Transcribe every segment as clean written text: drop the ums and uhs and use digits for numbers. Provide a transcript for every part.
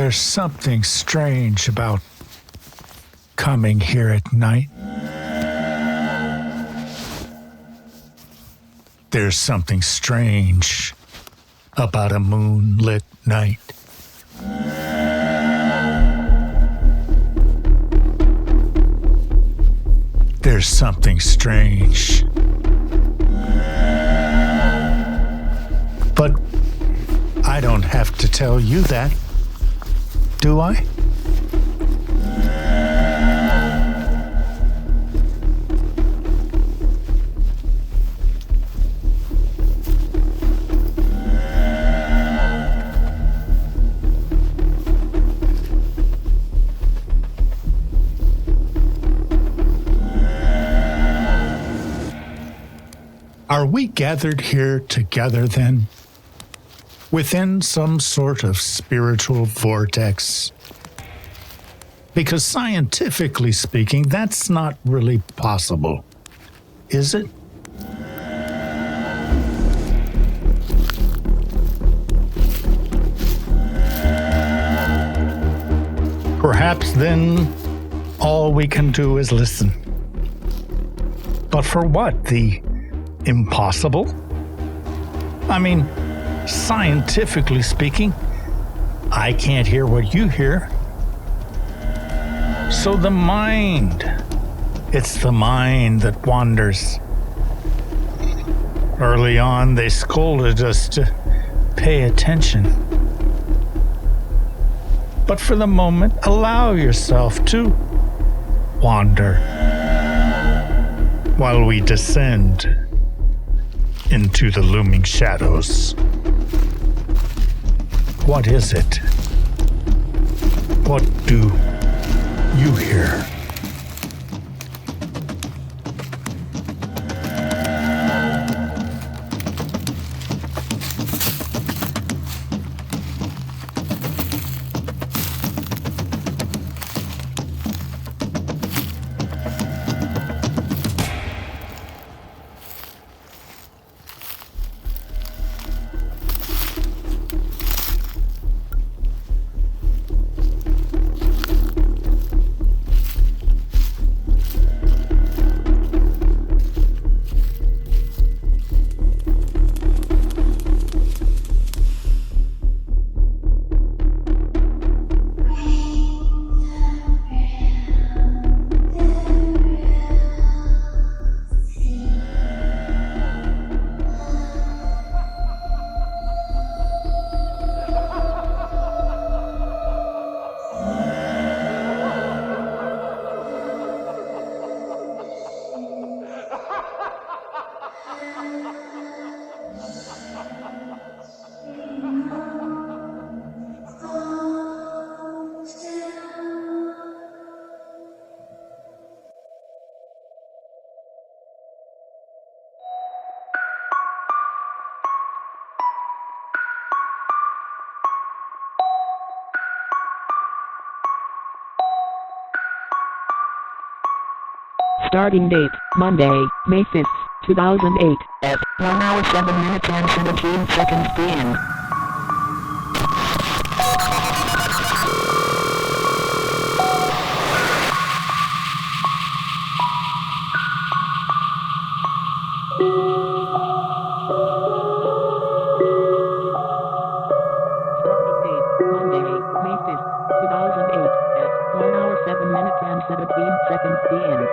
There's something strange about coming here at night. There's something strange about a moonlit night. There's something strange. But I don't have to tell you that, do I? Are we gathered here together then, within some sort of spiritual vortex? Because scientifically speaking, that's not really possible, is it? Perhaps then all we can do is listen. But for what? The impossible? I mean, scientifically speaking, I can't hear what you hear. So the mind, it's the mind that wanders. Early on, they scolded us to pay attention. But for the moment, allow yourself to wander while we descend into the looming shadows. What is it? What do you hear? Starting date, Monday, May 5th, 2008, at 1 hour 7 minutes and 17 seconds p.m. Starting date, Monday, May 5th, 2008, at 1 hour 7 minutes and 17 seconds p.m.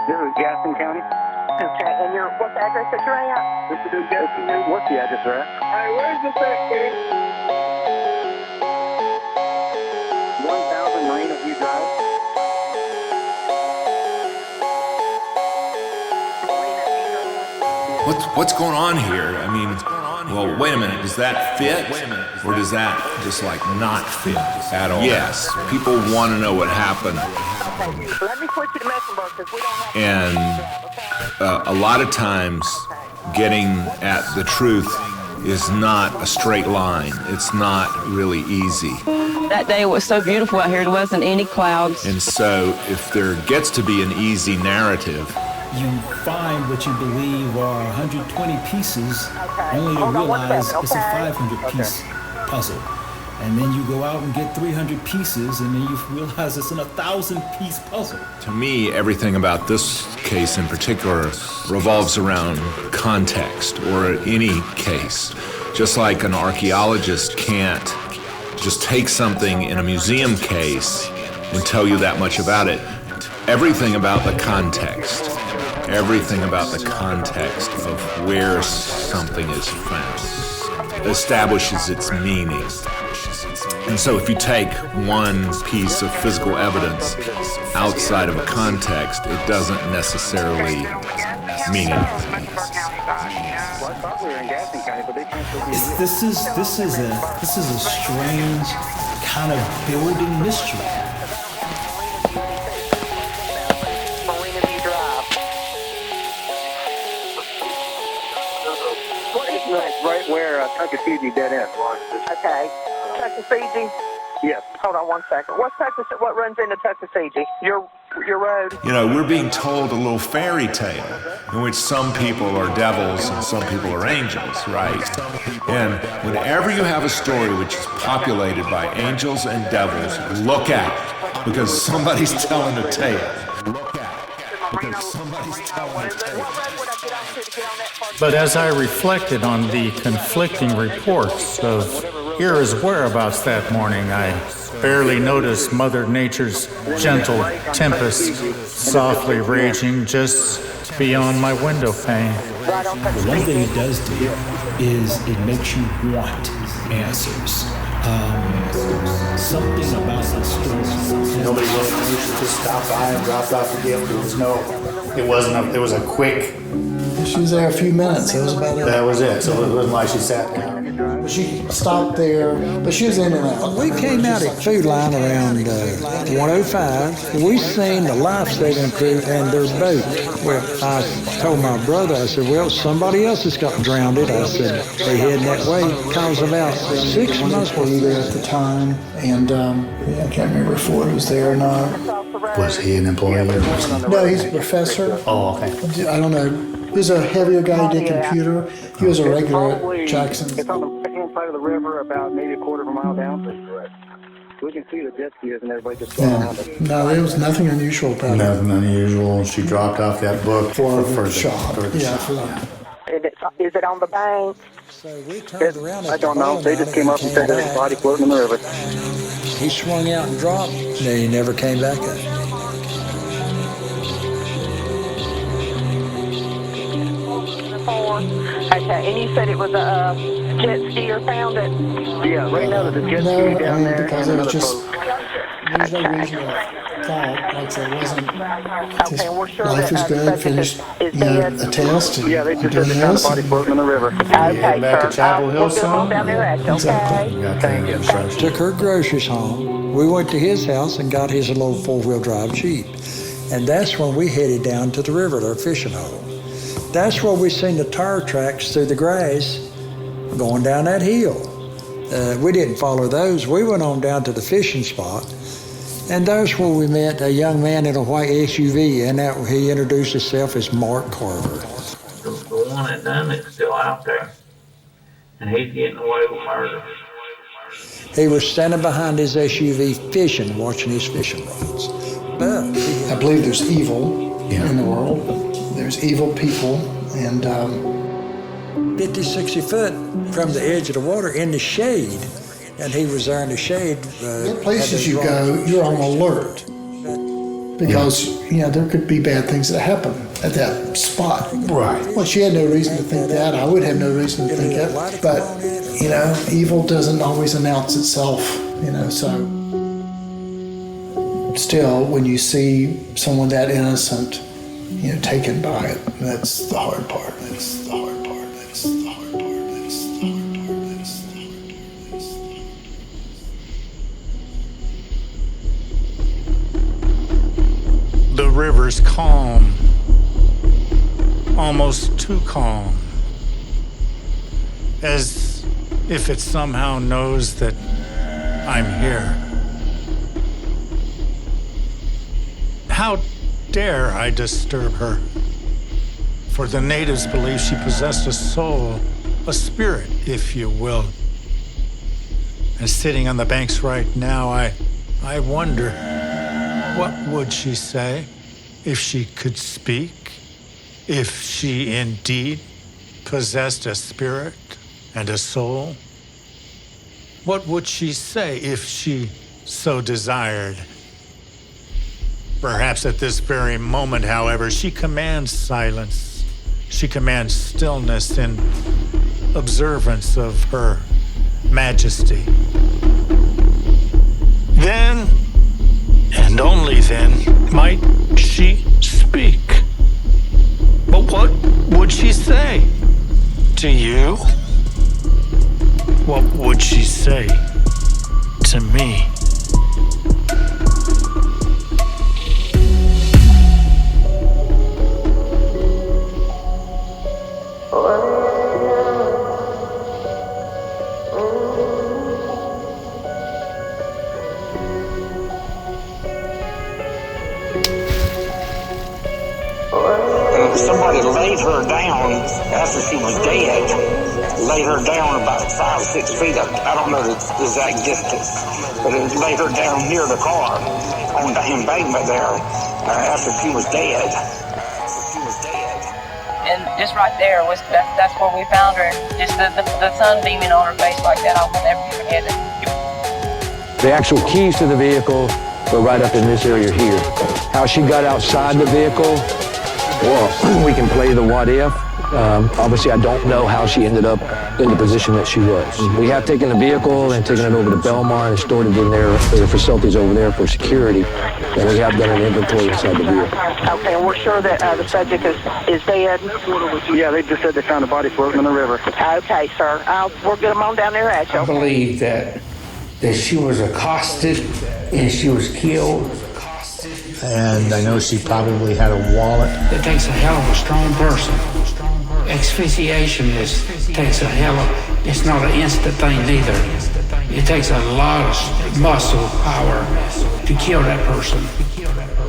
This is Gaston County. Okay, and what's the address that you're at? This is Gaston. What's the address we're at? Alright, where's this at, kid? 1000 Marina View Drive. What's going on here? I mean, well, wait a minute. Does that fit, or does that just like not fit at all? Yes, people want to know what happened. Let me put you to Messenger because we don't have. And a lot of times, getting at the truth is not a straight line. It's not really easy. That day was so beautiful out here, there wasn't any clouds. And so if there gets to be an easy narrative, you find what you believe are 120 pieces, only to realize it's a 500-piece puzzle. And then you go out and get 300 pieces, and then you realize it's an 1,000-piece puzzle. to me, everything about this case in particular revolves around context, or any case. Just like an archaeologist can't just take something in a museum case and tell you that much about it. Everything about the context of where something is found establishes its meaning. And so if you take one piece of physical evidence outside of a context, it doesn't necessarily mean anything. This is a strange kind of building mystery. Right where Tuckasegee dead end was. Okay. Tuckasegee? Yes. Hold on one second. What runs into Tuckasegee? Your road? You know, we're being told a little fairy tale in which some people are devils and some people are angels, right? And whenever you have a story which is populated by angels and devils, look out, because somebody's telling a tale. Look out, because somebody's telling a tale. But as I reflected on the conflicting reports of Era's whereabouts that morning, I barely noticed Mother Nature's gentle tempest softly raging just beyond my window pane. The one thing it does do is it makes you want answers. Something about the story. Nobody just stopped by and dropped off a gift. It was a quick. She was there a few minutes. That was about it. That was it. So it wasn't like she sat down. But she stopped there, but she was in and out. We came out at Food Line around 1:05. We seen the life-saving crew and their boat. Well, I told my brother, I said, well, somebody else has got drowned. I said, they heading that way. Because about 6 months were there at the time, and I can't remember if Ford was there or not. Was he an employee? No, he's a professor. Oh, okay. I don't know. He was a heavier guy, he did computer. He was a regular at Jackson. It's on the right-hand side of the river, about maybe a quarter of a mile down. We can see the jet skis and everybody just going around it. No, there was nothing unusual about it. Nothing unusual. She dropped off that book For the the shot. Yeah, for that. Is it on the bank? So we turned around. I don't know. They just came up and said there was a body floating in the river. He swung out and dropped, and then he never came back up. Okay, and you said it was a jet skier found it? Yeah, right now there's a jet ski down there because and it was another just, boat. there's no reason I thought, like I said, it wasn't, Okay, we're sure life is that good, finished, a test, and Yeah, they just doing said they found a this. body floating in the river. Okay, back to sir. Chapel Hill We'll go some? down there after, okay? Got that instruction. Took her groceries home. We went to his house and got his little four-wheel drive Jeep. And that's when we headed down to the river, to our fishing hole. That's where we seen the tire tracks through the grass going down that hill. We didn't follow those. We went on down to the fishing spot. And that's where we met a young man in a white SUV, and that he introduced himself as Mark Carver. The one that done it's still out there, and he's getting away with murder. He was standing behind his SUV fishing, watching his fishing rods. But I believe there's evil in the world. There's evil people, and 50, 60 foot from the edge of the water in the shade, and he was there in the shade. The places you go, you're on alert, because there could be bad things that happen at that spot. Right. Well, she had no reason to think that. I would have no reason to think that. But evil doesn't always announce itself. So still, when you see someone that innocent, taken by it, that's the hard part. That's the hard part. That's the hard part. That's the hard part. That's the hard part. The river's calm, almost too calm. as if it somehow knows that I'm here. How dare I disturb her? For the natives believe she possessed a soul, a spirit, if you will. And sitting on the banks right now, I wonder, what would she say if she could speak? If she indeed possessed a spirit and a soul? What would she say if she so desired? Perhaps at this very moment, however, she commands silence. She commands stillness in observance of her majesty. Then, and only then, might she speak. But what would she say to you? What would she say to me? Somebody laid her down after she was dead. Laid her down about 5 or 6 feet. I don't know the exact distance, but it laid her down near the car on the embankment there after she was dead. And just right there was that's where we found her. Just the sun beaming on her face like that. I'll never forget it. The actual keys to the vehicle were right up in this area here. How she got outside the vehicle, well, we can play the what if. Obviously, I don't know how she ended up in the position that she was. We have taken the vehicle and taken it over to Belmar and stored it in their facilities over there for security. And we have done an inventory inside the vehicle. Okay, and we're sure that the subject is dead? Yeah, they just said they found a body floating in the river. Okay, sir. We'll get them on down there at you. I believe that she was accosted and she was killed. And I know she probably had a wallet. It takes a hell of a strong person. Asphyxiation takes a hell of, it's not an instant thing either. It takes a lot of muscle power to kill that person.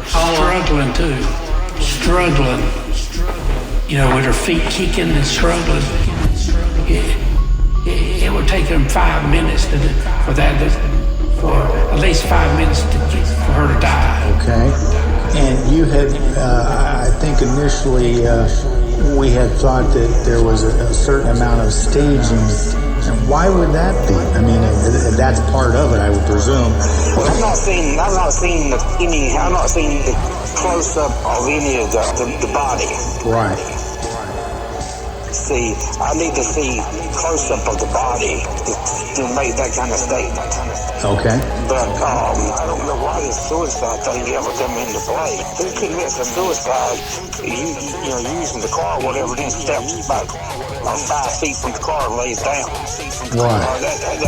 Struggling too. Struggling. You know, with her feet kicking and struggling. It would take them 5 minutes for at least 5 minutes for her to die. Okay. And you had, I think initially, we had thought that there was a certain amount of staging. And why would that be? I mean, that's part of it, I would presume. Well, I'm not seeing the close up of any of the body. Right. See, I need to see close up of the body to make that kind of statement. Okay. But I don't know why this suicide thing ever come into play. Who commits a suicide, using the car or whatever, then steps about 5 feet from the car and lays down? Right.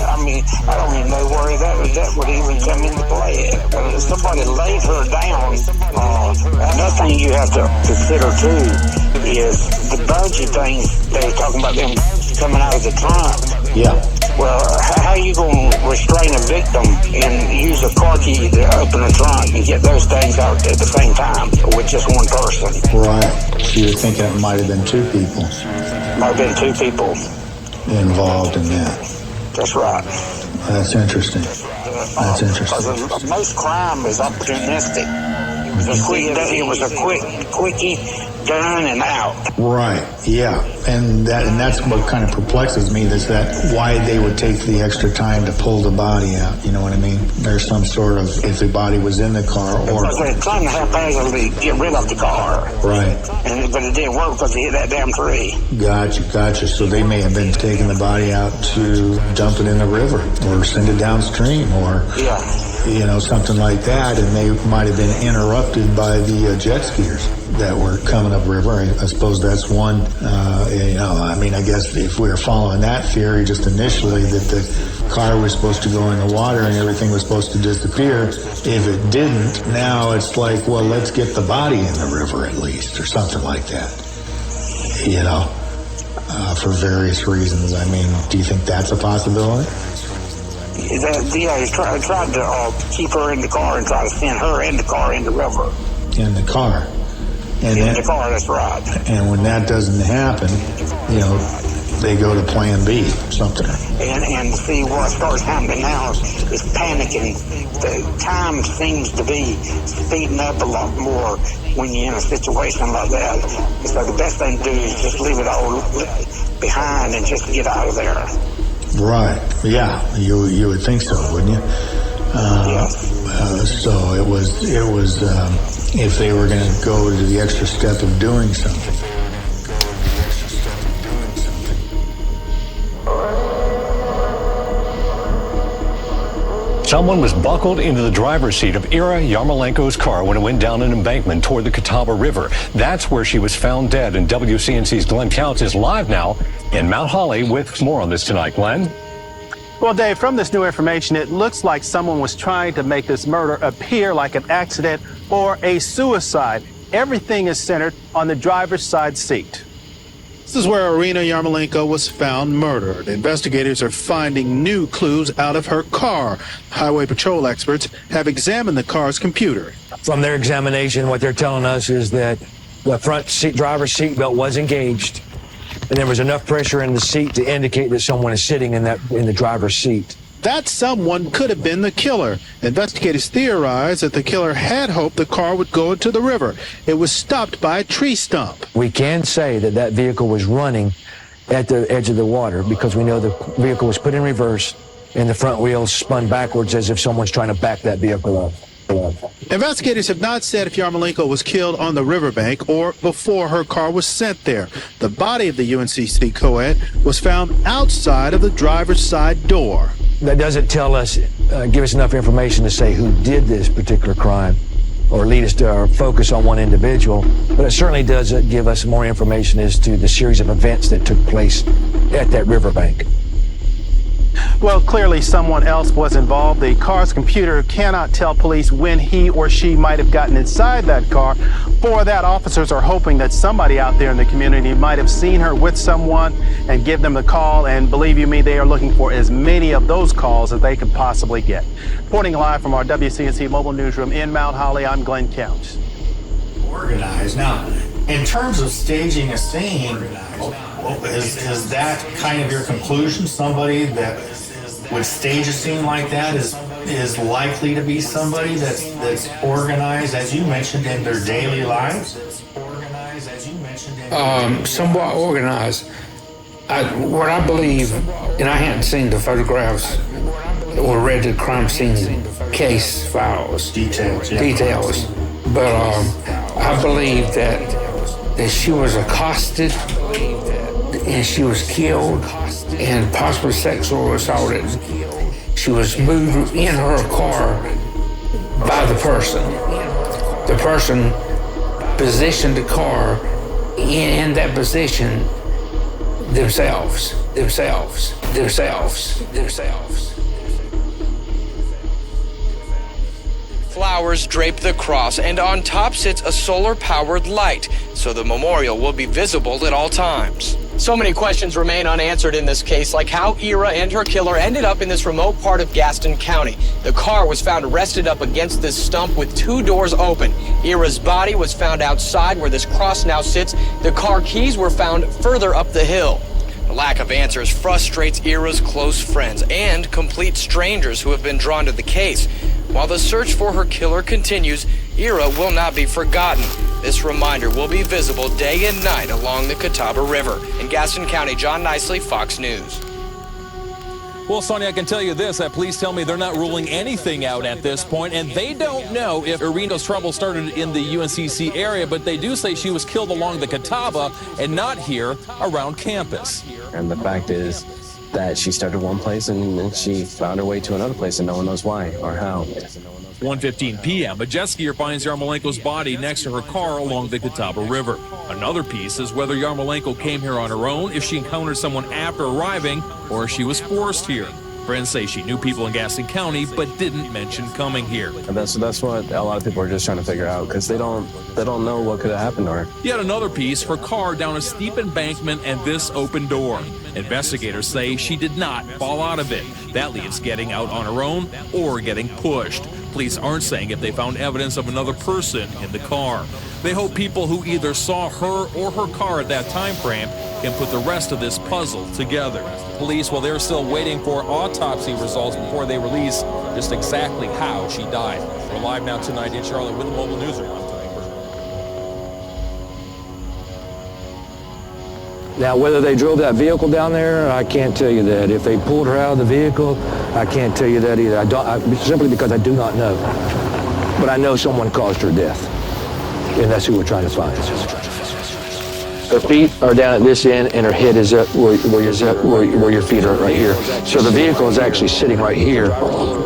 I mean, I don't even know where that would even come into play. Somebody laid her down. Another thing you have to consider too is the bungee things they were talking about, them coming out of the trunk. Yeah. Well, how are you going to restrain a victim and use a car key to open a trunk and get those things out at the same time with just one person? Right. So you're thinking it might have been 2 people. Might have been 2 people involved in that. That's right. That's interesting. That's interesting. Because most crime is opportunistic. It was a quickie, done and out. Right. Yeah. And that's what kind of perplexes me, is that why they would take the extra time to pull the body out. You know what I mean? There's some sort of, if the body was in the car or... Because they're trying to haphazardly get rid of the car. Right. But it didn't work because they hit that damn tree. Gotcha. So they may have been taking the body out to dump it in the river or send it downstream or... Yeah. Something like that, and they might have been interrupted by the jet skiers that were coming upriver. I suppose that's one, I guess if we were following that theory just initially, that the car was supposed to go in the water and everything was supposed to disappear. If it didn't, now it's like, well, let's get the body in the river at least, or something like that. for various reasons. I mean, do you think that's a possibility? Yeah, he tried to keep her in the car and try to send her in the car in the river. In the car. In the car, that's right. And when that doesn't happen, you know, they go to plan B, something. And see what starts happening now is panicking. The time seems to be speeding up a lot more when you're in a situation like that. So the best thing to do is just leave it all behind and just get out of there. Right. Yeah. You would think so, wouldn't you? So it was if they were going to go to the extra step of doing something. Someone was buckled into the driver's seat of Ira Yarmolenko's car when it went down an embankment toward the Catawba River. That's where she was found dead, and WCNC's Glenn Counts is live now in Mount Holly with more on this tonight. Glenn? Well, Dave, from this new information, it looks like someone was trying to make this murder appear like an accident or a suicide. Everything is centered on the driver's side seat. This is where Irina Yarmolenko was found murdered. Investigators are finding new clues out of her car. Highway patrol experts have examined the car's computer. From their examination, what they're telling us is that the front seat driver's seat belt was engaged, and there was enough pressure in the seat to indicate that someone is sitting in the driver's seat. That someone could have been the killer. Investigators theorize that the killer had hoped the car would go into the river. It was stopped by a tree stump. We can say that that vehicle was running at the edge of the water because we know the vehicle was put in reverse and the front wheels spun backwards as if someone's trying to back that vehicle up. Investigators have not said if Yarmolenko was killed on the riverbank or before her car was sent there. The body of the UNCC co-ed was found outside of the driver's side door. That doesn't tell us, give us enough information to say who did this particular crime or lead us to focus on one individual, but it certainly does give us more information as to the series of events that took place at that riverbank. Well, clearly someone else was involved. The car's computer cannot tell police when he or she might have gotten inside that car. For that, officers are hoping that somebody out there in the community might have seen her with someone and give them the call. And believe you me, they are looking for as many of those calls as they could possibly get. Reporting live from our WCNC mobile newsroom in Mount Holly, I'm Glenn Counts. Organized. Now, in terms of staging a scene, is that kind of your conclusion? Somebody that would stage a scene like that is likely to be somebody that's organized, as you mentioned, in their daily lives? Somewhat organized. What I believe, and I hadn't seen the photographs or read the crime scene case files, details, but I believe that she was accosted and she was killed and possibly sexually assaulted. She was moved in her car by the person. The person positioned the car in that position themselves. Flowers drape the cross, and on top sits a solar-powered light, so the memorial will be visible at all times. So many questions remain unanswered in this case, like how Ira and her killer ended up in this remote part of Gaston County. The car was found rested up against this stump with 2 doors open. Ira's body was found outside where this cross now sits. The car keys were found further up the hill. The lack of answers frustrates Ira's close friends and complete strangers who have been drawn to the case. While the search for her killer continues, Ira will not be forgotten. This reminder will be visible day and night along the Catawba River. In Gaston County, John Nicely, Fox News. Well, Sonny, I can tell you this, that police tell me they're not ruling anything out at this point, and they don't know if Irina's trouble started in the UNCC area, but they do say she was killed along the Catawba and not here around campus. And the fact is that she started one place and then she found her way to another place and no one knows why or how. 1:15 p.m., a jet skier finds Yarmolenko's body next to her car along the Catawba River. Another piece is whether Yarmolenko came here on her own, if she encountered someone after arriving, or if she was forced here. Friends say she knew people in Gaston County, but didn't mention coming here. And that's what a lot of people are just trying to figure out, because they don't know what could have happened to her. Yet another piece, her car down a steep embankment and this open door. Investigators say she did not fall out of it. That leaves getting out on her own or getting pushed. Police aren't saying if they found evidence of another person in the car. They hope people who either saw her or her car at that time frame can put the rest of this puzzle together. Police, well, they're still waiting for autopsy results before they release just exactly how she died. We're live now tonight in Charlotte with the Mobile Newsroom. Now, whether they drove that vehicle down there, I can't tell you that. If they pulled her out of the vehicle, I can't tell you that either. Simply because I do not know. But I know someone caused her death, and that's who we're trying to find. Her feet are down at this end, and her head is up where your feet are, right here. So the vehicle is actually sitting right here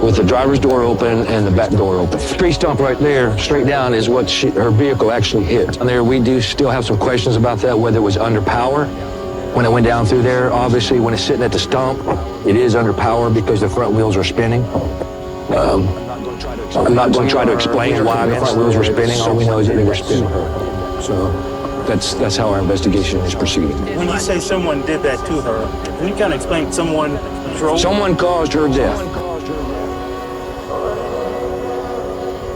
with the driver's door open and the back door open. The tree stump right there, straight down, is what her vehicle actually hit. And there, we do still have some questions about that, whether it was under power when it went down through there. Obviously, when it's sitting at the stump, it is under power because the front wheels are spinning. I'm not going to try to explain why the front wheels were spinning. All we know is that they were spinning. So that's how our investigation is proceeding. When you say someone did that to her, can you kind of explain someone drove? Someone caused her death.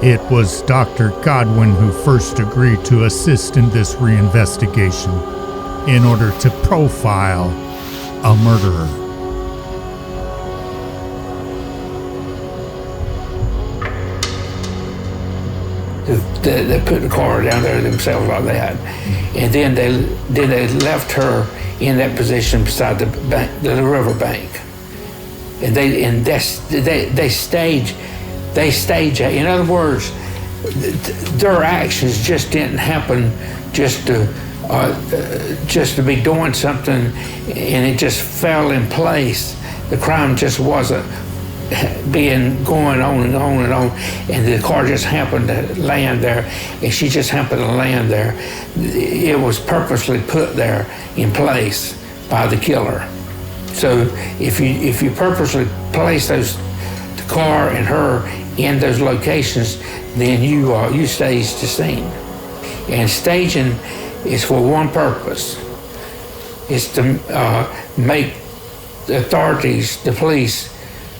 It was Dr. Godwin who first agreed to assist in this reinvestigation in order to profile a murderer. They put the car down there themselves like that, and then they left her in that position beside the bank, the river bank, and they stage. In other words, their actions just didn't happen just to be doing something, and it just fell in place. The crime just wasn't going on and on and on, and the car just happened to land there, and she just happened to land there. It was purposely put there in place by the killer. So if you purposely place the car and her in those locations, then you stage the scene. And staging is for one purpose. It's to make the authorities, the police,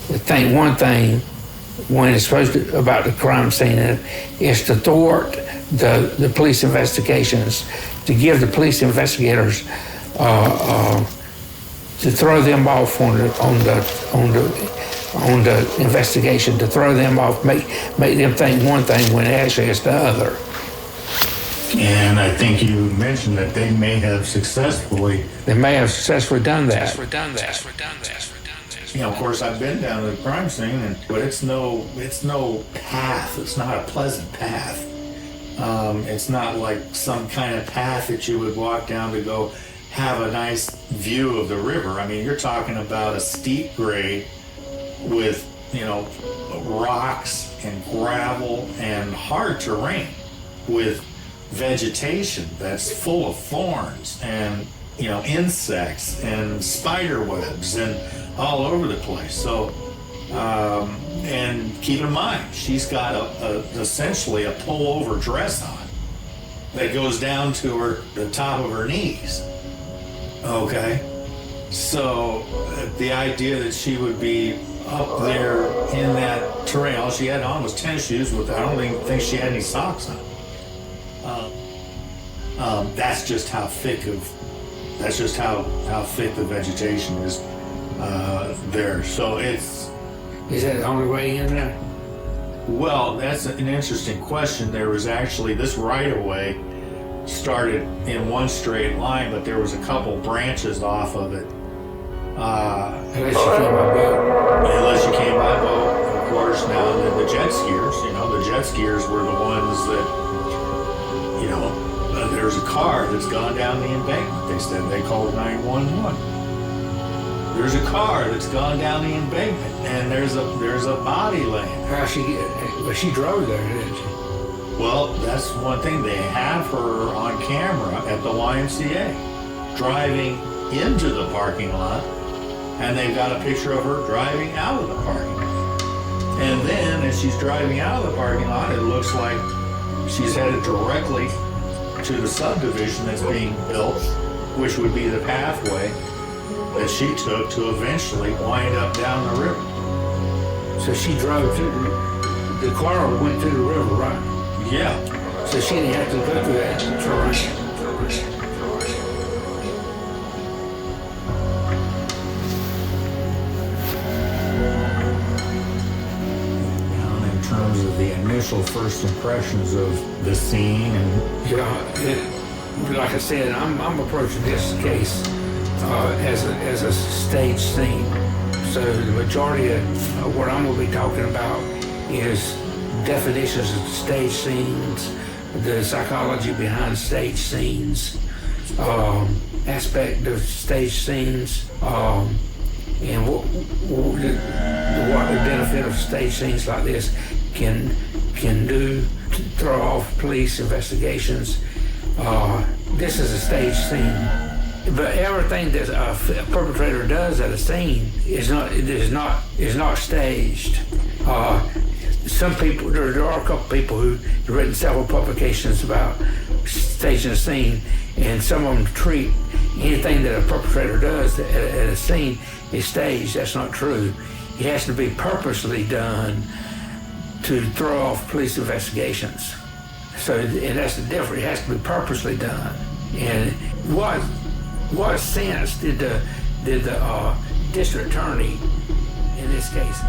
think one thing when it's supposed to about the crime scene is to thwart the police investigations, to give the police investigators to throw them off on the investigation, to throw them off, make them think one thing when actually it's the other. And I think you mentioned that they may have successfully done that. You know, of course, I've been down to the crime scene, but it's no path. It's not a pleasant path. It's not like some kind of path that you would walk down to go have a nice view of the river. I mean, you're talking about a steep grade with, rocks and gravel and hard terrain with vegetation that's full of thorns and, insects and spider webs and all over the place. So, and keep in mind, she's got essentially a pullover dress on that goes down to the top of her knees. Okay, so the idea that she would be up there in that terrain, all she had on was tennis shoes I don't even think she had any socks on. That's just how thick the vegetation is there. So is that the only way in there? Well, that's an interesting question. There was actually this right-of-way started in one straight line, but there was a couple branches off of it. Unless you came by boat, of course. Now the jet skiers, the jet skiers were the ones that, there's a car that's gone down the embankment. They said they called 911. There's a car that's gone down the embankment, and there's a body laying. She drove there, didn't she? Well, that's one thing. They have her on camera at the YMCA driving into the parking lot and they've got a picture of her driving out of the parking lot. And then as she's driving out of the parking lot, it looks like she's headed directly to the subdivision that's being built, which would be the pathway that she took to eventually wind up down the river. So she drove through, the car went through the river, right? Yeah. So she didn't have to go through that terrain. In terms of the initial first impressions of the scene and like I said, I'm approaching this case as a stage scene. So the majority of what I'm going to be talking about is definitions of stage scenes, the psychology behind stage scenes, aspect of stage scenes, and what the benefit of stage scenes like this can do to throw off police investigations. This is a stage scene, but everything that a perpetrator does at a scene is not staged. Some people, there are a couple people who've written several publications about staging a scene, and some of them treat anything that a perpetrator does at a scene is staged. That's not true. It has to be purposely done to throw off police investigations. So, and that's the difference. It has to be purposely done. And what sense did the district attorney in this case?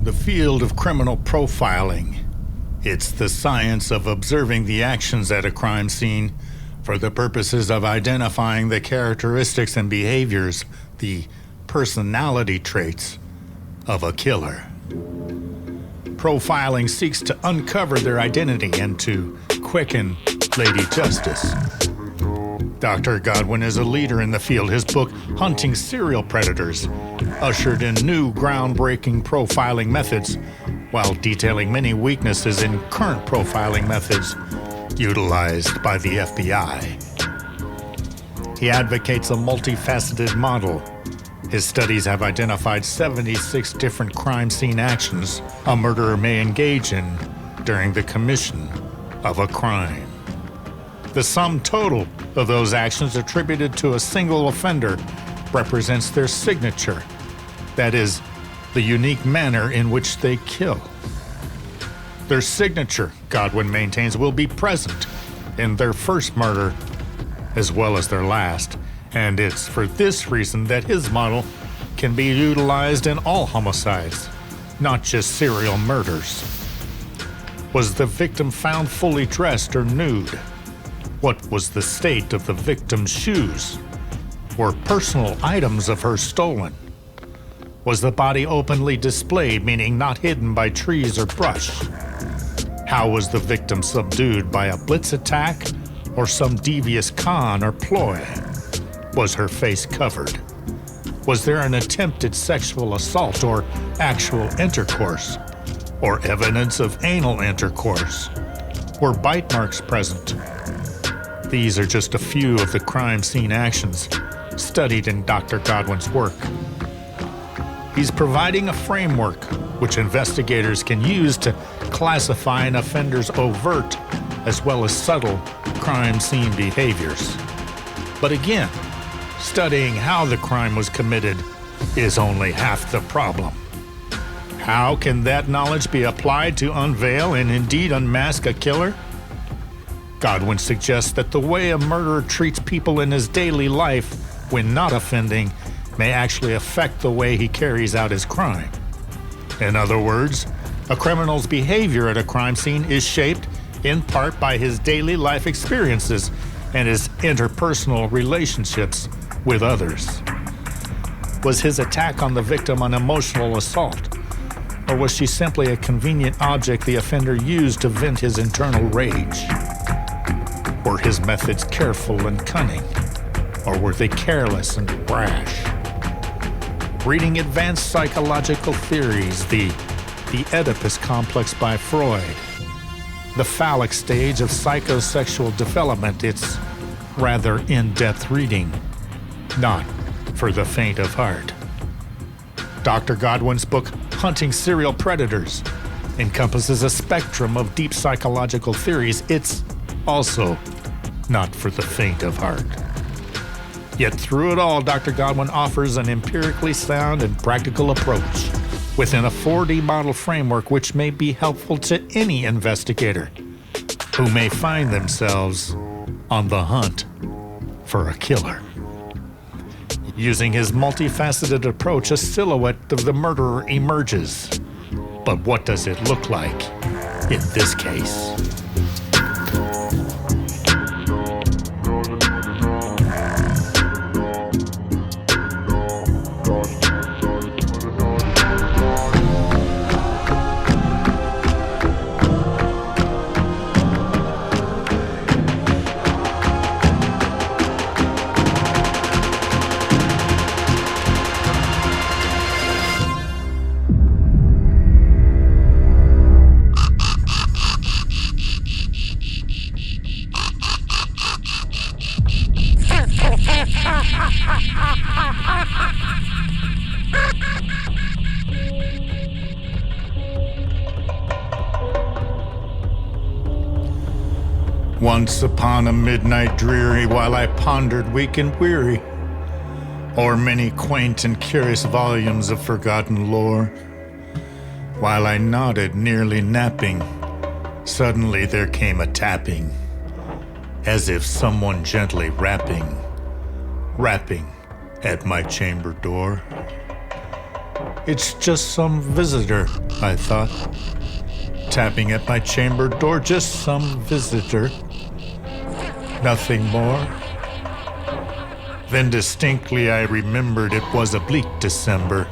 The field of criminal profiling. It's the science of observing the actions at a crime scene for the purposes of identifying the characteristics and behaviors, the personality traits of a killer. Profiling seeks to uncover their identity and to quicken Lady Justice. Dr. Godwin is a leader in the field. His book, Hunting Serial Predators, ushered in new groundbreaking profiling methods while detailing many weaknesses in current profiling methods utilized by the FBI. He advocates a multifaceted model. His studies have identified 76 different crime scene actions a murderer may engage in during the commission of a crime. The sum total of those actions attributed to a single offender represents their signature, that is, the unique manner in which they kill. Their signature, Godwin maintains, will be present in their first murder as well as their last, and it's for this reason that his model can be utilized in all homicides, not just serial murders. Was the victim found fully dressed or nude? What was the state of the victim's shoes? Were personal items of her stolen? Was the body openly displayed, meaning not hidden by trees or brush? How was the victim subdued, by a blitz attack or some devious con or ploy? Was her face covered? Was there an attempted sexual assault or actual intercourse? Or evidence of anal intercourse? Were bite marks present? These are just a few of the crime scene actions studied in Dr. Godwin's work. He's providing a framework which investigators can use to classify an offender's overt as well as subtle crime scene behaviors. But again, studying how the crime was committed is only half the problem. How can that knowledge be applied to unveil and indeed unmask a killer? Godwin suggests that the way a murderer treats people in his daily life when not offending may actually affect the way he carries out his crime. In other words, a criminal's behavior at a crime scene is shaped in part by his daily life experiences and his interpersonal relationships with others. Was his attack on the victim an emotional assault? Or was she simply a convenient object the offender used to vent his internal rage? Were his methods careful and cunning? Or were they careless and brash? Reading advanced psychological theories, the Oedipus complex by Freud, the phallic stage of psychosexual development, it's rather in-depth reading, not for the faint of heart. Dr. Godwin's book, Hunting Serial Predators, encompasses a spectrum of deep psychological theories. It's also not for the faint of heart. Yet through it all, Dr. Godwin offers an empirically sound and practical approach within a 4D model framework which may be helpful to any investigator who may find themselves on the hunt for a killer. Using his multifaceted approach, a silhouette of the murderer emerges. But what does it look like in this case? Once upon a midnight dreary, while I pondered weak and weary o'er many quaint and curious volumes of forgotten lore, while I nodded, nearly napping, suddenly there came a tapping, as if someone gently rapping at my chamber door. It's just some visitor, I thought, tapping at my chamber door, just some visitor. Nothing more. Then distinctly I remembered it was a bleak December,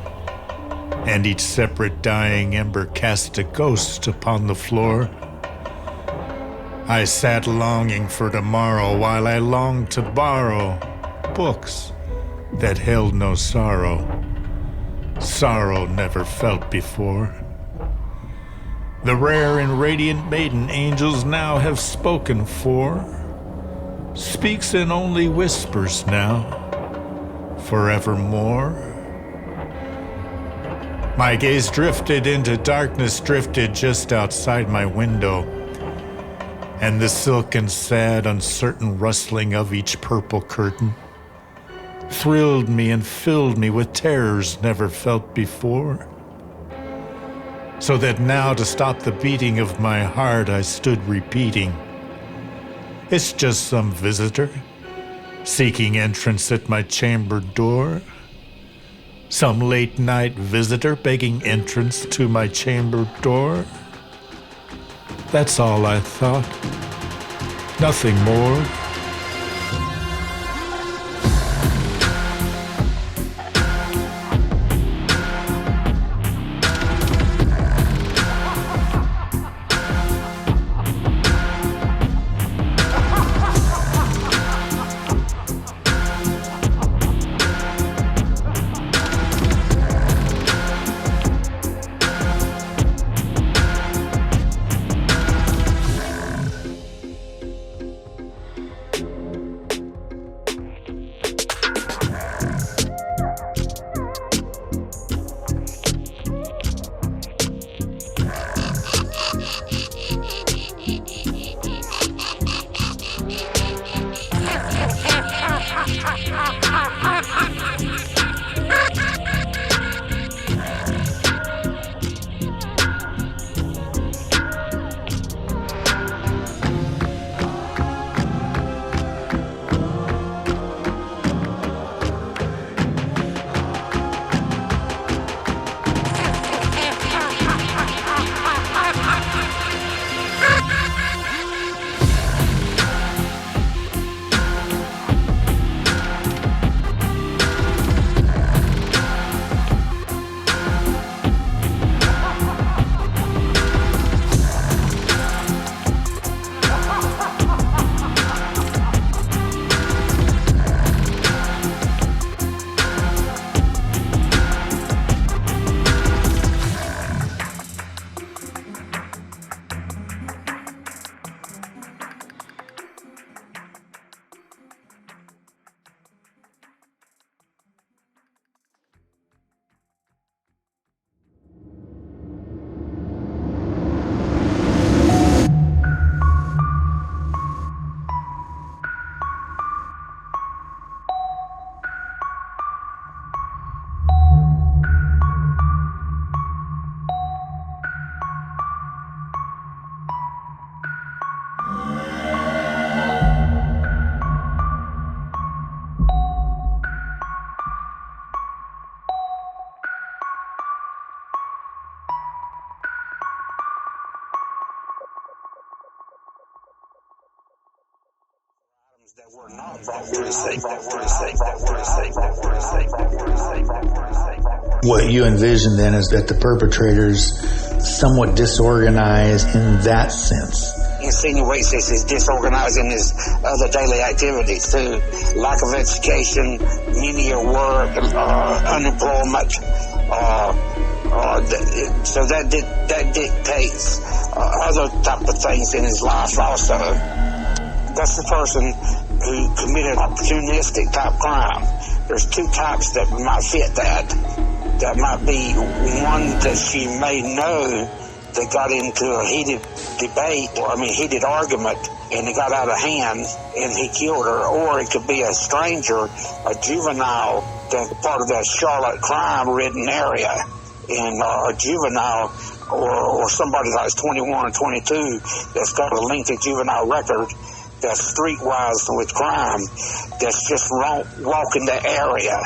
and each separate dying ember cast a ghost upon the floor. I sat longing for tomorrow while I longed to borrow books that held no sorrow never felt before. The rare and radiant maiden angels now have spoken for, speaks in only whispers now, forevermore. My gaze drifted into darkness, drifted just outside my window, and the silken, sad, uncertain rustling of each purple curtain thrilled me and filled me with terrors never felt before. So that now, to stop the beating of my heart, I stood repeating, it's just some visitor seeking entrance at my chamber door. Some late night visitor begging entrance to my chamber door. That's all I thought. Nothing more. What you envision then is that the perpetrator's somewhat disorganized in that sense. Insinuates this is disorganized in his other daily activities too. Lack of education, menial work, unemployment. So that dictates other type of things in his life also. That's the person who committed opportunistic type crime. There's two types that might fit that. That might be one that she may know that got into a heated debate, heated argument, and it got out of hand, and he killed her. Or it could be a stranger, a juvenile, that's part of that Charlotte crime-ridden area, and a juvenile, or somebody that's 21 or 22 that's got a lengthy juvenile record, that's streetwise with crime, that's just walking the area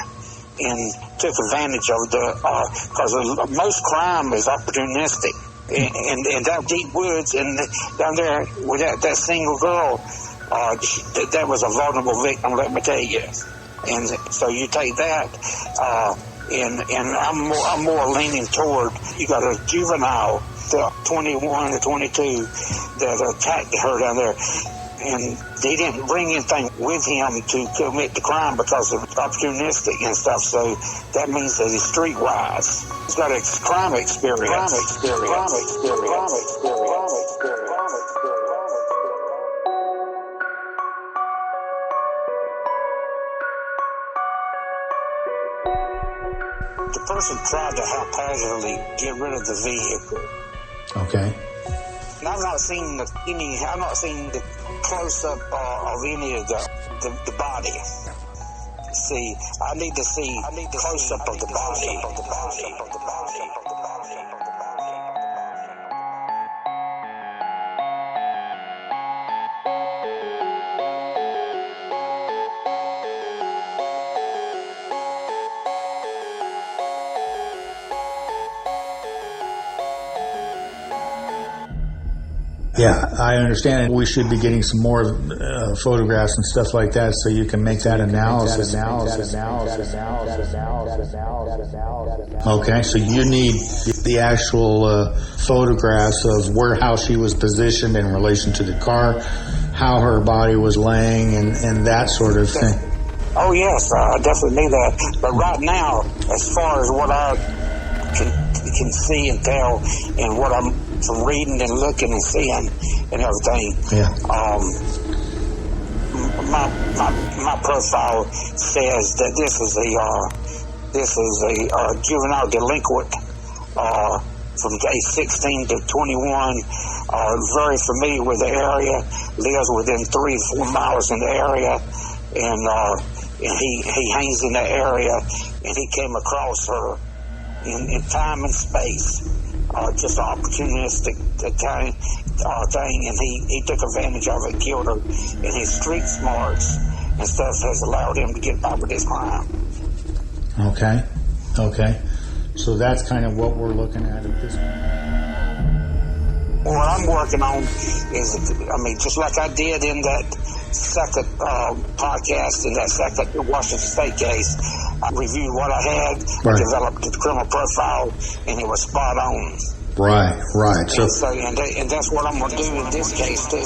and took advantage of because most crime is opportunistic. And that deep woods and down there with that single girl, that was a vulnerable victim, let me tell you. And so you take that, and I'm more leaning toward, you got a juvenile, 21 or 22, that attacked her down there. And they didn't bring anything with him to commit the crime because of opportunistic and stuff. So that means that he's streetwise. He's got a crime experience. The person tried to haphazardly get rid of the vehicle. Okay. And I've not seen the close-up of any of the body. See, I need to see close-up of the body. Yeah, I understand. We should be getting some more photographs and stuff like that so you can make that analysis. Okay, so you need the actual photographs of how she was positioned in relation to the car, how her body was laying, and that sort of thing. Oh, yes, I definitely need that. But right now, as far as what I can see and tell and what I'm from reading and looking and seeing and everything. Yeah. My profile says that this is a juvenile delinquent from age 16 to 21. Very familiar with the area, lives within 3 to 4 miles in the area, and he hangs in the area, and he came across her in time and space. Just an opportunistic thing, and he took advantage of it, killed her, and his street smarts and stuff has allowed him to get by with his crime. Okay. So that's kind of what we're looking at this point. What I'm working on is, just like I did in that second podcast, in that second Washington State case, I reviewed what I had, right. Developed the criminal profile, and it was spot on. Right. And that's what I'm going to do in this case, too.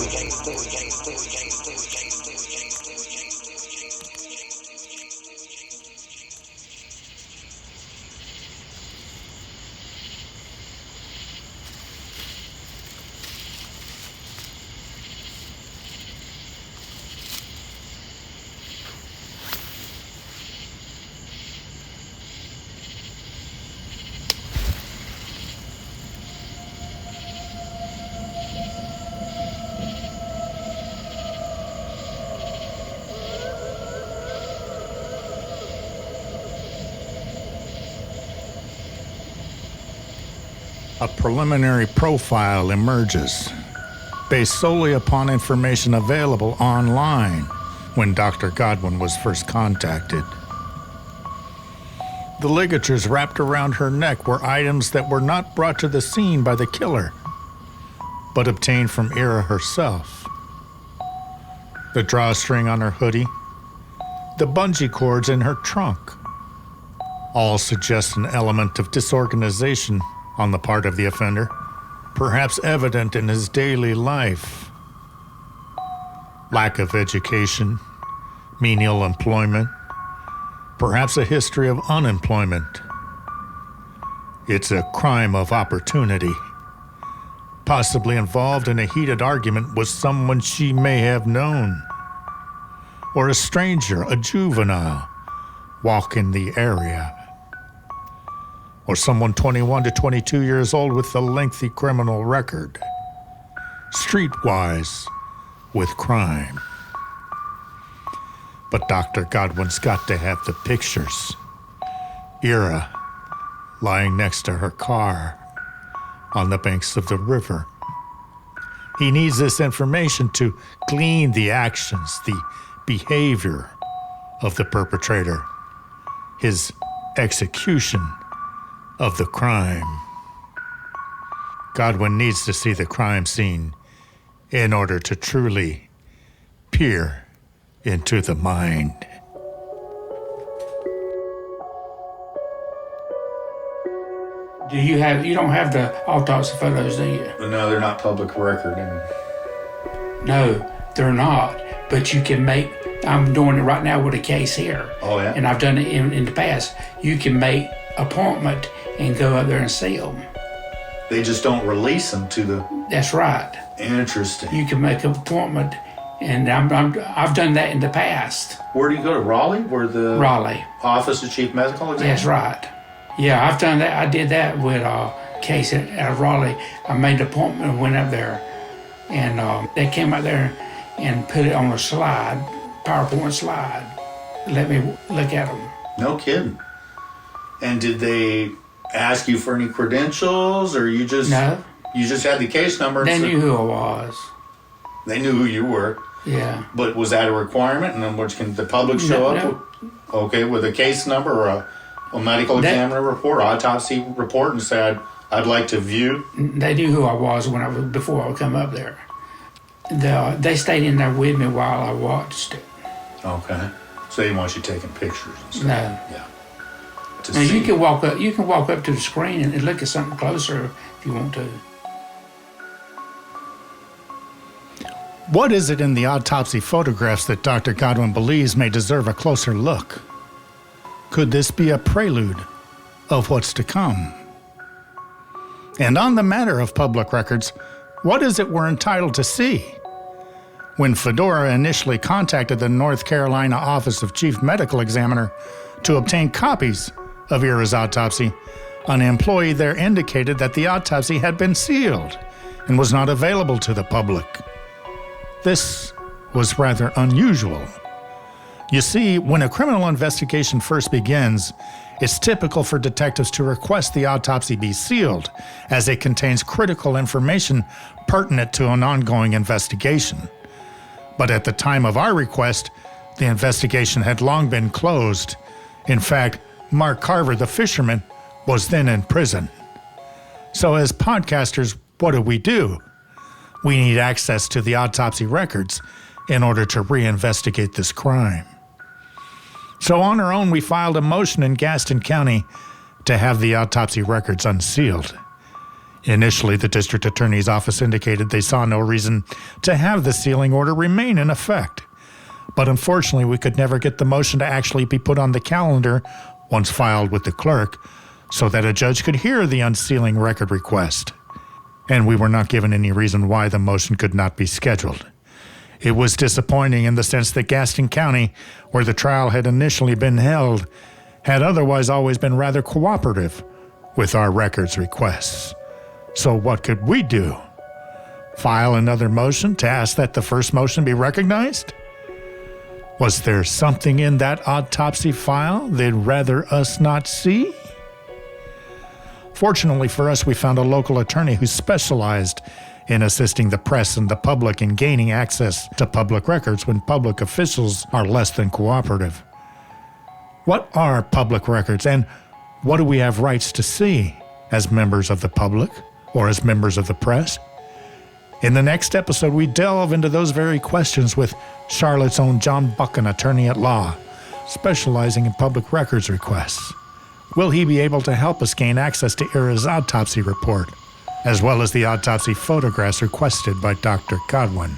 A preliminary profile emerges, based solely upon information available online when Dr. Godwin was first contacted. The ligatures wrapped around her neck were items that were not brought to the scene by the killer, but obtained from Ira herself. The drawstring on her hoodie the bungee cords in her trunk. All suggest an element of disorganization on the part of the offender, perhaps evident in his daily life. Lack of education, menial employment, perhaps a history of unemployment. It's a crime of opportunity, possibly involved in a heated argument with someone she may have known, or a stranger, a juvenile, walking the area, or someone 21 to 22 years old with a lengthy criminal record, streetwise with crime. But Dr. Godwin's got to have the pictures. Ira lying next to her car on the banks of the river. He needs this information to glean the actions, the behavior of the perpetrator, his execution of the crime. Godwin needs to see the crime scene in order to truly peer into the mind. You don't have the autopsy photos, do you? No, they're not public record. No, they're not. But you can make, I'm doing it right now with a case here. Oh, yeah? And I've done it in the past. You can make appointment and go up there and see them. They just don't release them to the... That's right. Interesting. You can make an appointment, and I've done that in the past. Where do you go to, Raleigh? Where the Raleigh Office of Chief Medical Examiner? That's right. Yeah, I've done that. I did that with a case out of Raleigh. I made an appointment and went up there, and they came out there and put it on a slide, PowerPoint slide. Let me look at them. No kidding. And did they ask you for any credentials, or you just... No. You just had the case number? They knew who I was. They knew who you were? Yeah. But was that a requirement? In other words, can the public show up? Okay, with a case number or a medical examiner report, autopsy report, and said, I'd like to view? They knew who I was before I would come up there. They stayed in there with me while I watched it. Okay. So they want you taking pictures and stuff? No. Yeah. Now you can walk up to the screen and look at something closer if you want to. What is it in the autopsy photographs that Dr. Godwin believes may deserve a closer look? Could this be a prelude of what's to come? And on the matter of public records, what is it we're entitled to see? When Fedora initially contacted the North Carolina Office of Chief Medical Examiner to obtain copies of Ira's autopsy, an employee there indicated that the autopsy had been sealed and was not available to the public. This was rather unusual. You see, when a criminal investigation first begins, it's typical for detectives to request the autopsy be sealed, as it contains critical information pertinent to an ongoing investigation. But at the time of our request, the investigation had long been closed. In fact, Mark Carver, the fisherman, was then in prison. So as podcasters, what do? We need access to the autopsy records in order to reinvestigate this crime. So on our own, we filed a motion in Gaston County to have the autopsy records unsealed. Initially, the district attorney's office indicated they saw no reason to have the sealing order remain in effect. But unfortunately, we could never get the motion to actually be put on the calendar once filed with the clerk so that a judge could hear the unsealing record request. And we were not given any reason why the motion could not be scheduled. It was disappointing in the sense that Gaston County, where the trial had initially been held, had otherwise always been rather cooperative with our records requests. So what could we do? File another motion to ask that the first motion be recognized? Was there something in that autopsy file they'd rather us not see? Fortunately for us, we found a local attorney who specialized in assisting the press and the public in gaining access to public records when public officials are less than cooperative. What are public records, and what do we have rights to see as members of the public or as members of the press? In the next episode, we delve into those very questions with Charlotte's own John Buck, an attorney at law, specializing in public records requests. Will he be able to help us gain access to Ira's autopsy report, as well as the autopsy photographs requested by Dr. Godwin?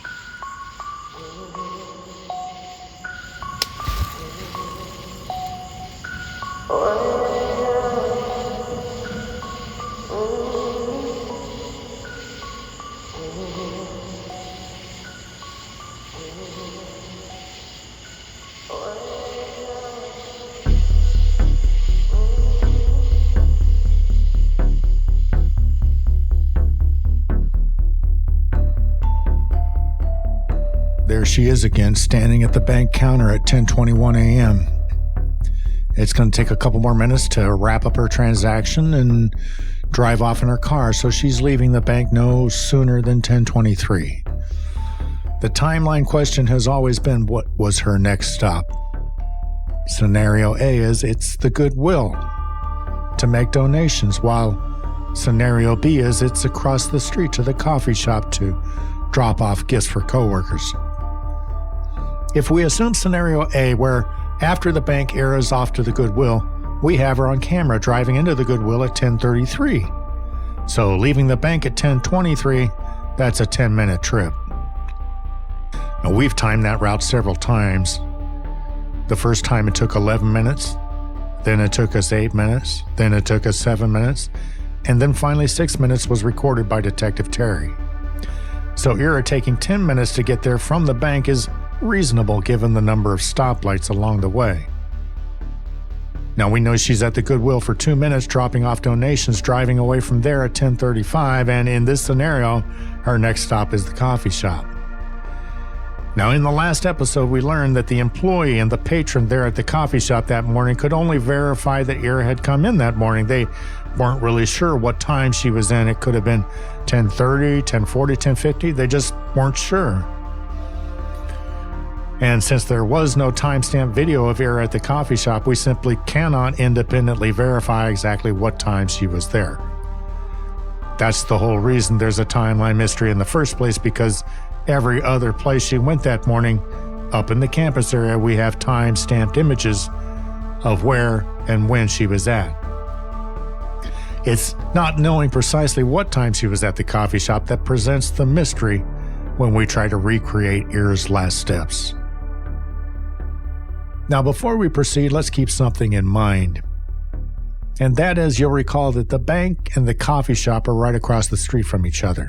There she is again, standing at the bank counter at 10:21 a.m. It's going to take a couple more minutes to wrap up her transaction and drive off in her car, so she's leaving the bank no sooner than 10:23. The timeline question has always been, what was her next stop? Scenario A is it's the Goodwill to make donations, while scenario B is it's across the street to the coffee shop to drop off gifts for coworkers. If we assume scenario A, where after the bank Ira's off to the Goodwill, we have her on camera driving into the Goodwill at 10:33. So leaving the bank at 10:23, that's a 10-minute trip. Now, we've timed that route several times. The first time it took 11 minutes, then it took us 8 minutes, then it took us 7 minutes, and then finally 6 minutes was recorded by Detective Terry. So Ira taking 10 minutes to get there from the bank is reasonable given the number of stoplights along the way. Now we know she's at the Goodwill for 2 minutes dropping off donations, driving away from there at 10:35, and in this scenario, her next stop is the coffee shop. Now in the last episode, we learned that the employee and the patron there at the coffee shop that morning could only verify that Ira had come in that morning. They weren't really sure what time she was in. It could have been 10:30, 10:40, 10:50. They just weren't sure. And since there was no timestamp video of Ira at the coffee shop, we simply cannot independently verify exactly what time she was there. That's the whole reason there's a timeline mystery in the first place, because every other place she went that morning, up in the campus area, we have time-stamped images of where and when she was at. It's not knowing precisely what time she was at the coffee shop that presents the mystery when we try to recreate Ira's last steps. Now, before we proceed, let's keep something in mind. And that is, you'll recall that the bank and the coffee shop are right across the street from each other.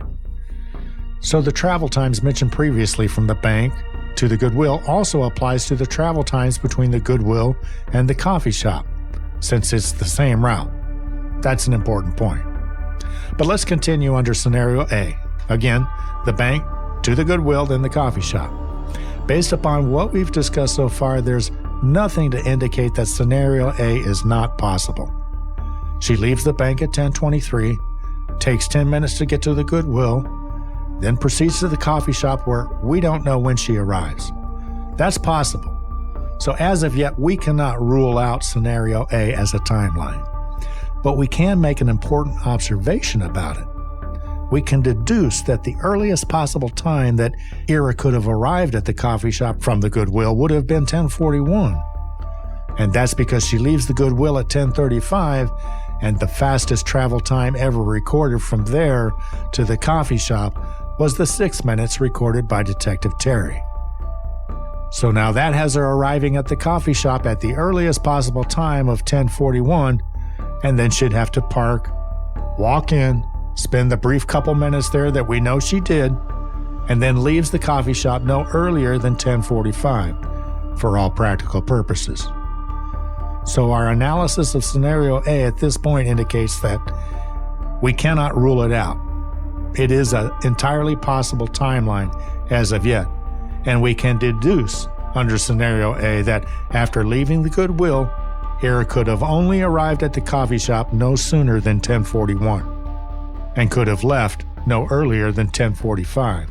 So the travel times mentioned previously from the bank to the Goodwill also applies to the travel times between the Goodwill and the coffee shop, since it's the same route. That's an important point. But let's continue under scenario A. Again, the bank to the Goodwill, then the coffee shop. Based upon what we've discussed so far, there's nothing to indicate that scenario A is not possible. She leaves the bank at 10:23, takes 10 minutes to get to the Goodwill, then proceeds to the coffee shop where we don't know when she arrives. That's possible. So as of yet, we cannot rule out scenario A as a timeline. But we can make an important observation about it. We can deduce that the earliest possible time that Ira could have arrived at the coffee shop from the Goodwill would have been 10:41. And that's because she leaves the Goodwill at 10:35, and the fastest travel time ever recorded from there to the coffee shop was the 6 minutes recorded by Detective Terry. So now that has her arriving at the coffee shop at the earliest possible time of 10:41, and then she'd have to park, walk in, spend the brief couple minutes there that we know she did, and then leaves the coffee shop no earlier than 10:45 for all practical purposes. So our analysis of scenario A at this point indicates that we cannot rule it out. It is an entirely possible timeline as of yet, and we can deduce under scenario A that after leaving the Goodwill, Ira could have only arrived at the coffee shop no sooner than 10:41. And could have left no earlier than 10:45.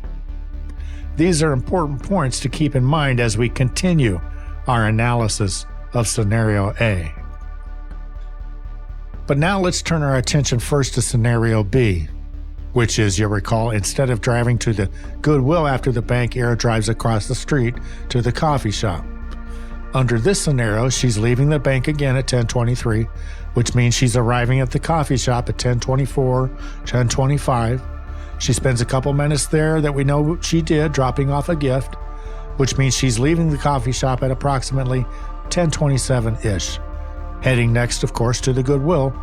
These are important points to keep in mind as we continue our analysis of scenario A. But now let's turn our attention first to scenario B, which is, you'll recall, instead of driving to the Goodwill after the bank, Ira drives across the street to the coffee shop. Under this scenario, she's leaving the bank again at 10:23, which means she's arriving at the coffee shop at 10:24, 10:25. She spends a couple minutes there that we know she did, dropping off a gift, which means she's leaving the coffee shop at approximately 10:27-ish. Heading next, of course, to the Goodwill,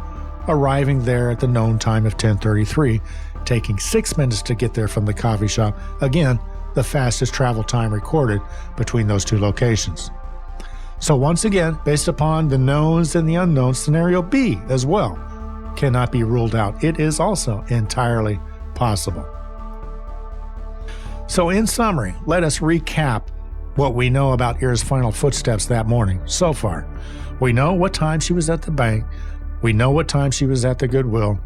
arriving there at the known time of 10:33, taking 6 minutes to get there from the coffee shop. Again, the fastest travel time recorded between those two locations. So once again, based upon the knowns and the unknowns, scenario B as well cannot be ruled out. It is also entirely possible. So in summary, let us recap what we know about Ira's final footsteps that morning so far. We know what time she was at the bank, we know what time she was at the Goodwill,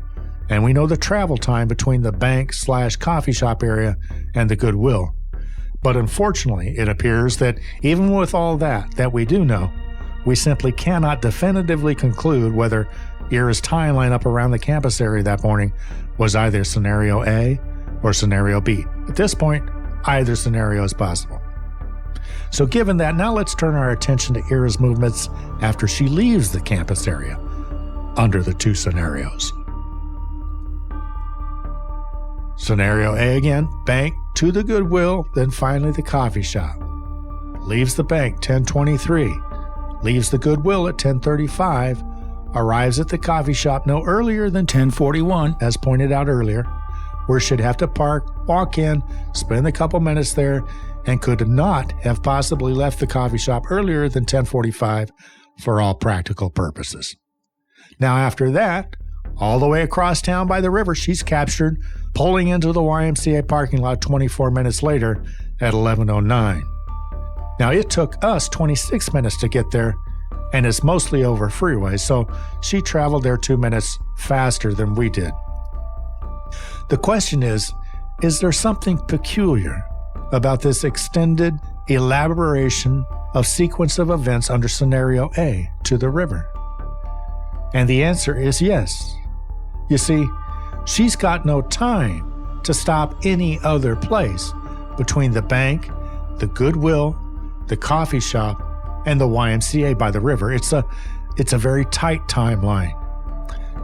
and we know the travel time between the bank/coffee shop area and the Goodwill. But unfortunately, it appears that even with all that we do know, we simply cannot definitively conclude whether Ira's timeline up around the campus area that morning was either scenario A or scenario B. At this point, either scenario is possible. So given that, now let's turn our attention to Ira's movements after she leaves the campus area under the two scenarios. Scenario A again, bank to the Goodwill, then finally the coffee shop. Leaves the bank 10:23, leaves the Goodwill at 10:35, arrives at the coffee shop no earlier than 10:41, as pointed out earlier, where she'd have to park, walk in, spend a couple minutes there, and could not have possibly left the coffee shop earlier than 10:45 for all practical purposes. Now after that, all the way across town by the river, she's captured pulling into the YMCA parking lot 24 minutes later at 11:09. Now it took us 26 minutes to get there, and it's mostly over freeway, so she traveled there 2 minutes faster than we did. The question is there something peculiar about this extended elaboration of sequence of events under scenario A to the river? And the answer is yes. You see, she's got no time to stop any other place between the bank, the Goodwill, the coffee shop, and the YMCA by the river. It's a very tight timeline.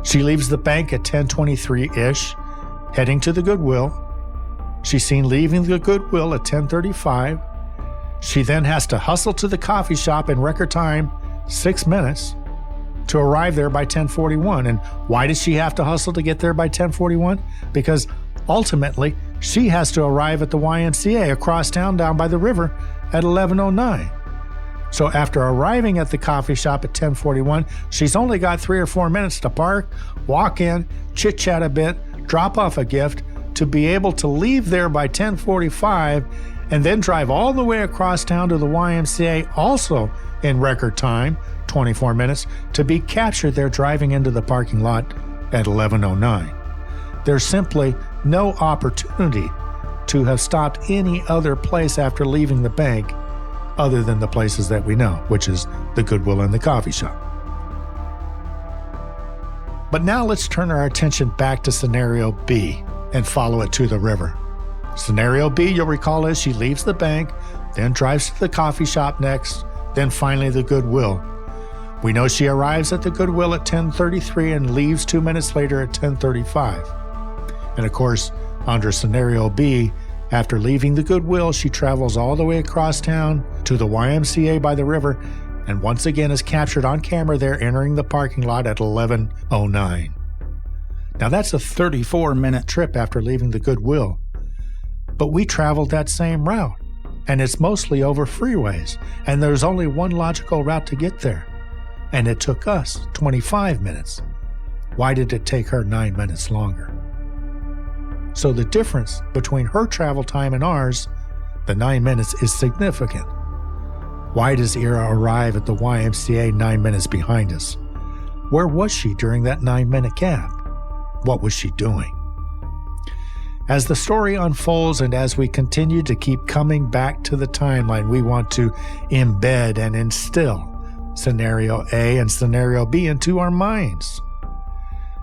She leaves the bank at 10:23-ish, heading to the Goodwill. She's seen leaving the Goodwill at 10:35. She then has to hustle to the coffee shop in record time, 6 minutes, to arrive there by 10:41. And why does she have to hustle to get there by 10:41? Because ultimately, she has to arrive at the YMCA across town down by the river at 11:09. So after arriving at the coffee shop at 10:41, she's only got 3 or 4 minutes to park, walk in, chit-chat a bit, drop off a gift, to be able to leave there by 10:45 and then drive all the way across town to the YMCA, also in record time, 24 minutes, to be captured there driving into the parking lot at 11:09. There's simply no opportunity to have stopped any other place after leaving the bank other than the places that we know, which is the Goodwill and the coffee shop. But now let's turn our attention back to scenario B and follow it to the river. Scenario B, you'll recall, is she leaves the bank, then drives to the coffee shop next, then finally the Goodwill. We know she arrives at the Goodwill at 10:33 and leaves 2 minutes later at 10:35. And of course, under scenario B, after leaving the Goodwill, she travels all the way across town to the YMCA by the river and once again is captured on camera there entering the parking lot at 11:09. Now that's a 34-minute trip after leaving the Goodwill, but we traveled that same route, and it's mostly over freeways, and there's only one logical route to get there, and it took us 25 minutes. Why did it take her 9 minutes longer? So the difference between her travel time and ours, the 9 minutes, is significant. Why does Ira arrive at the YMCA 9 minutes behind us? Where was she during that 9-minute gap? What was she doing? As the story unfolds and as we continue to keep coming back to the timeline, we want to embed and instill scenario A and scenario B into our minds.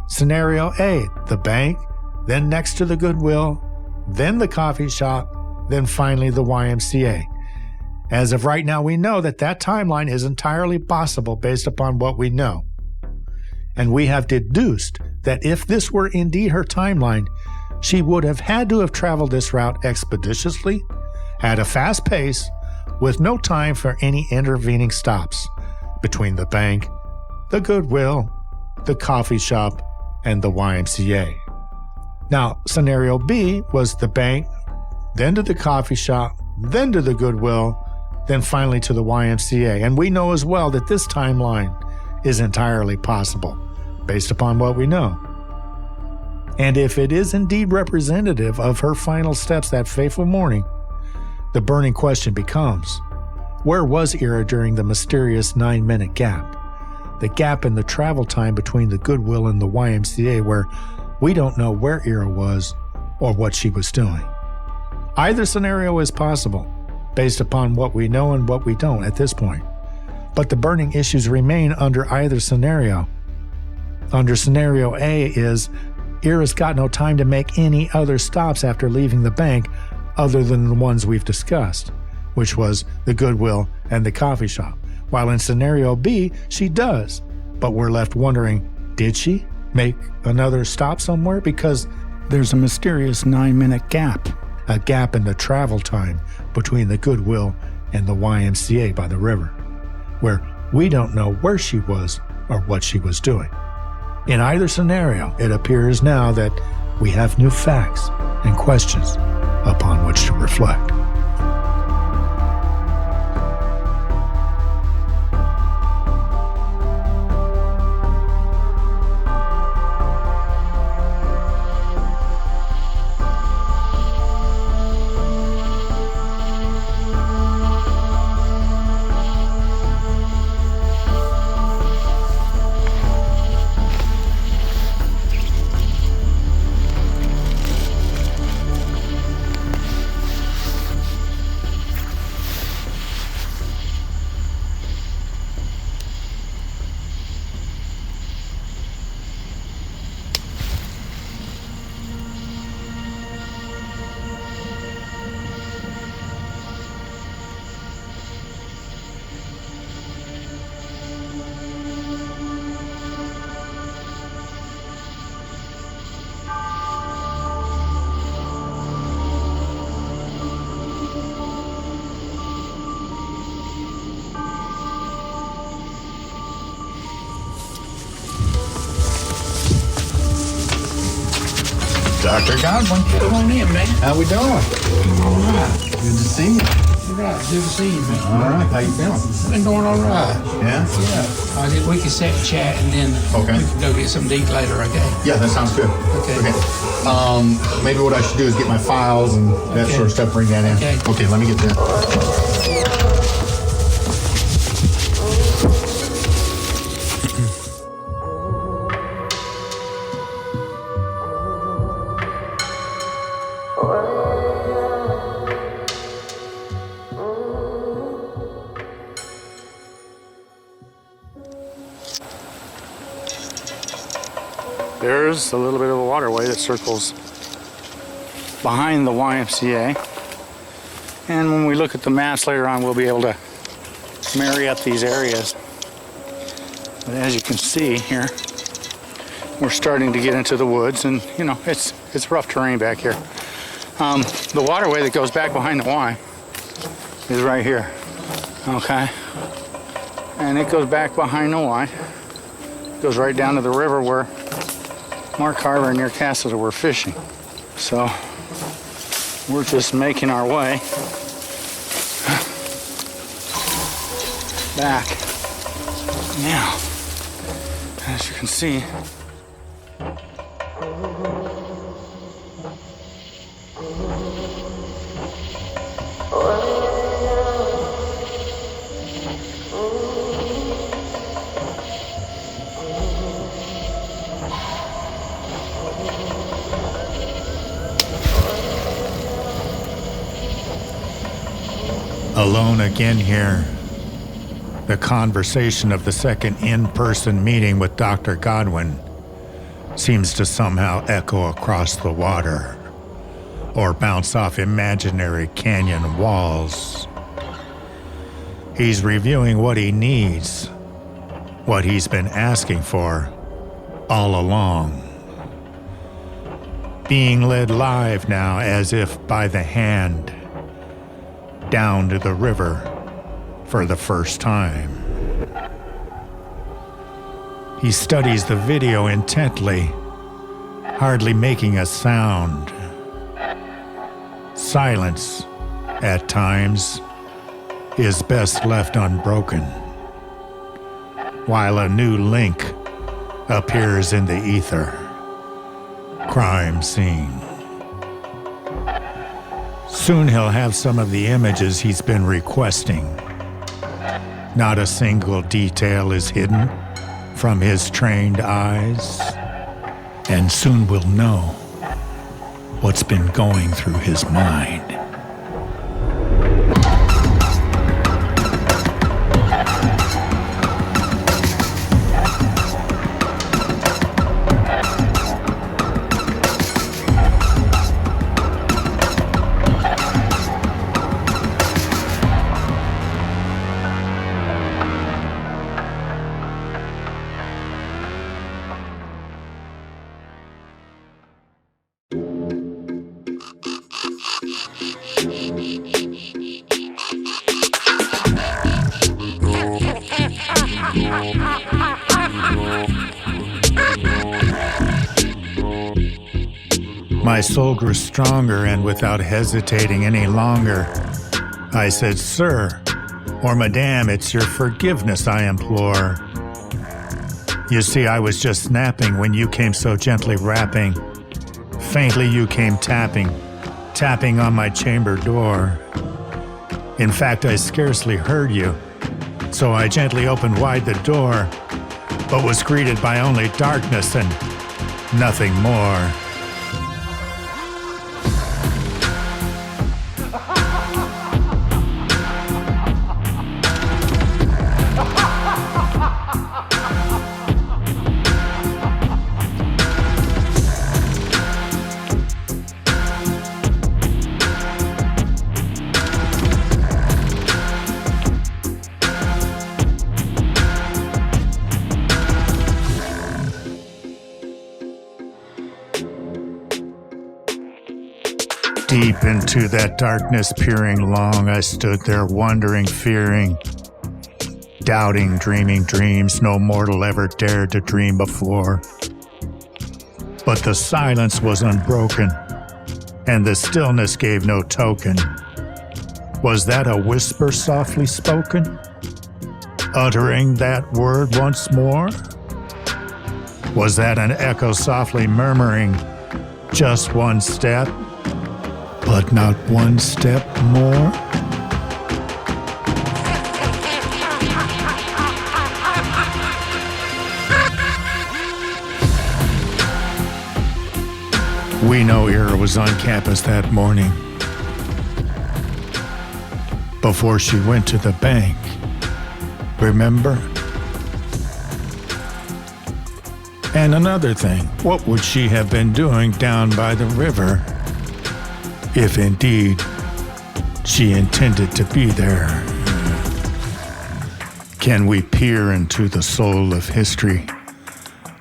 Scenario A, the bank, then next to the Goodwill, then the coffee shop, then finally the YMCA. As of right now, we know that that timeline is entirely possible based upon what we know. And we have deduced that if this were indeed her timeline, she would have had to have traveled this route expeditiously, at a fast pace, with no time for any intervening stops between the bank, the Goodwill, the coffee shop, and the YMCA. Now, scenario B was the bank, then to the coffee shop, then to the Goodwill, then finally to the YMCA. And we know as well that this timeline is entirely possible, based upon what we know. And if it is indeed representative of her final steps that fateful morning, the burning question becomes, where was Ira during the mysterious 9-minute gap? The gap in the travel time between the Goodwill and the YMCA, where we don't know where Ira was or what she was doing. Either scenario is possible, based upon what we know and what we don't at this point. But the burning issues remain under either scenario. Under scenario A is, Ira's got no time to make any other stops after leaving the bank other than the ones we've discussed, which was the Goodwill and the coffee shop. While in scenario B, she does, but we're left wondering, did she make another stop somewhere? Because there's a mysterious 9-minute gap, a gap in the travel time between the Goodwill and the YMCA by the river, where we don't know where she was or what she was doing. In either scenario, it appears now that we have new facts and questions upon which to reflect. Dr. Godwin. Come on in, man. How we doing? All right. Good to see you. All right. Good to see you, man. All right. How you feeling? Been doing all right. Yeah? Yeah. We can sit and chat and then we can go get something to eat later, okay? Yeah, that sounds good. Okay. Maybe what I should do is get my files and that sort of stuff, bring that in. Okay, let me get that. There's a little bit of a waterway that circles behind the YMCA. And when we look at the maps later on, we'll be able to marry up these areas. But as you can see here, we're starting to get into the woods, and you know, it's rough terrain back here. The waterway that goes back behind the Y is right here, okay? And it goes back behind the Y. It goes right down to the river where Mark Carver and your Castle were fishing. So we're just making our way back. Now, as you can see, alone again here. The conversation of the second in-person meeting with Dr. Godwin seems to somehow echo across the water or bounce off imaginary canyon walls. He's reviewing what he needs, what he's been asking for all along. Being led live now as if by the hand, down to the river for the first time. He studies the video intently, hardly making a sound. Silence, at times, is best left unbroken, while a new link appears in the ether. Crime scene. Soon he'll have some of the images he's been requesting. Not a single detail is hidden from his trained eyes, and soon we'll know what's been going through his mind. My soul grew stronger, and without hesitating any longer, I said, "Sir, or Madame, it's your forgiveness I implore. You see, I was just napping when you came so gently rapping. Faintly you came tapping on my chamber door. In fact, I scarcely heard you, so I gently opened wide the door, but was greeted by only darkness and nothing more." Deep into that darkness peering long, I stood there wondering, fearing, doubting, dreaming dreams no mortal ever dared to dream before. But the silence was unbroken, and the stillness gave no token. Was that a whisper softly spoken, uttering that word once more? Was that an echo softly murmuring, just one step, but not one step more? We know Ira was on campus that morning, before she went to the bank. Remember? And another thing, what would she have been doing down by the river, if indeed she intended to be there? Can we peer into the soul of history,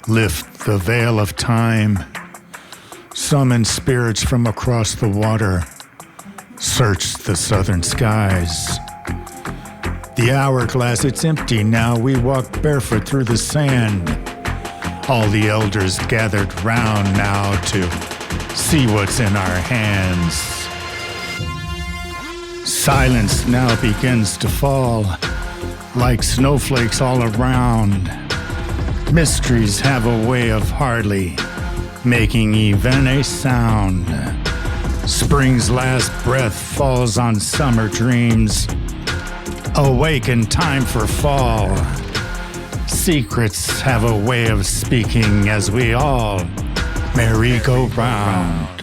lift the veil of time, summon spirits from across the water, search the southern skies? The hourglass, it's empty now. We walk barefoot through the sand. All the elders gathered round now to see what's in our hands. Silence now begins to fall, like snowflakes all around. Mysteries have a way of hardly making even a sound. Spring's last breath falls on summer dreams. Awake in time for fall. Secrets have a way of speaking as we all merry-go-round.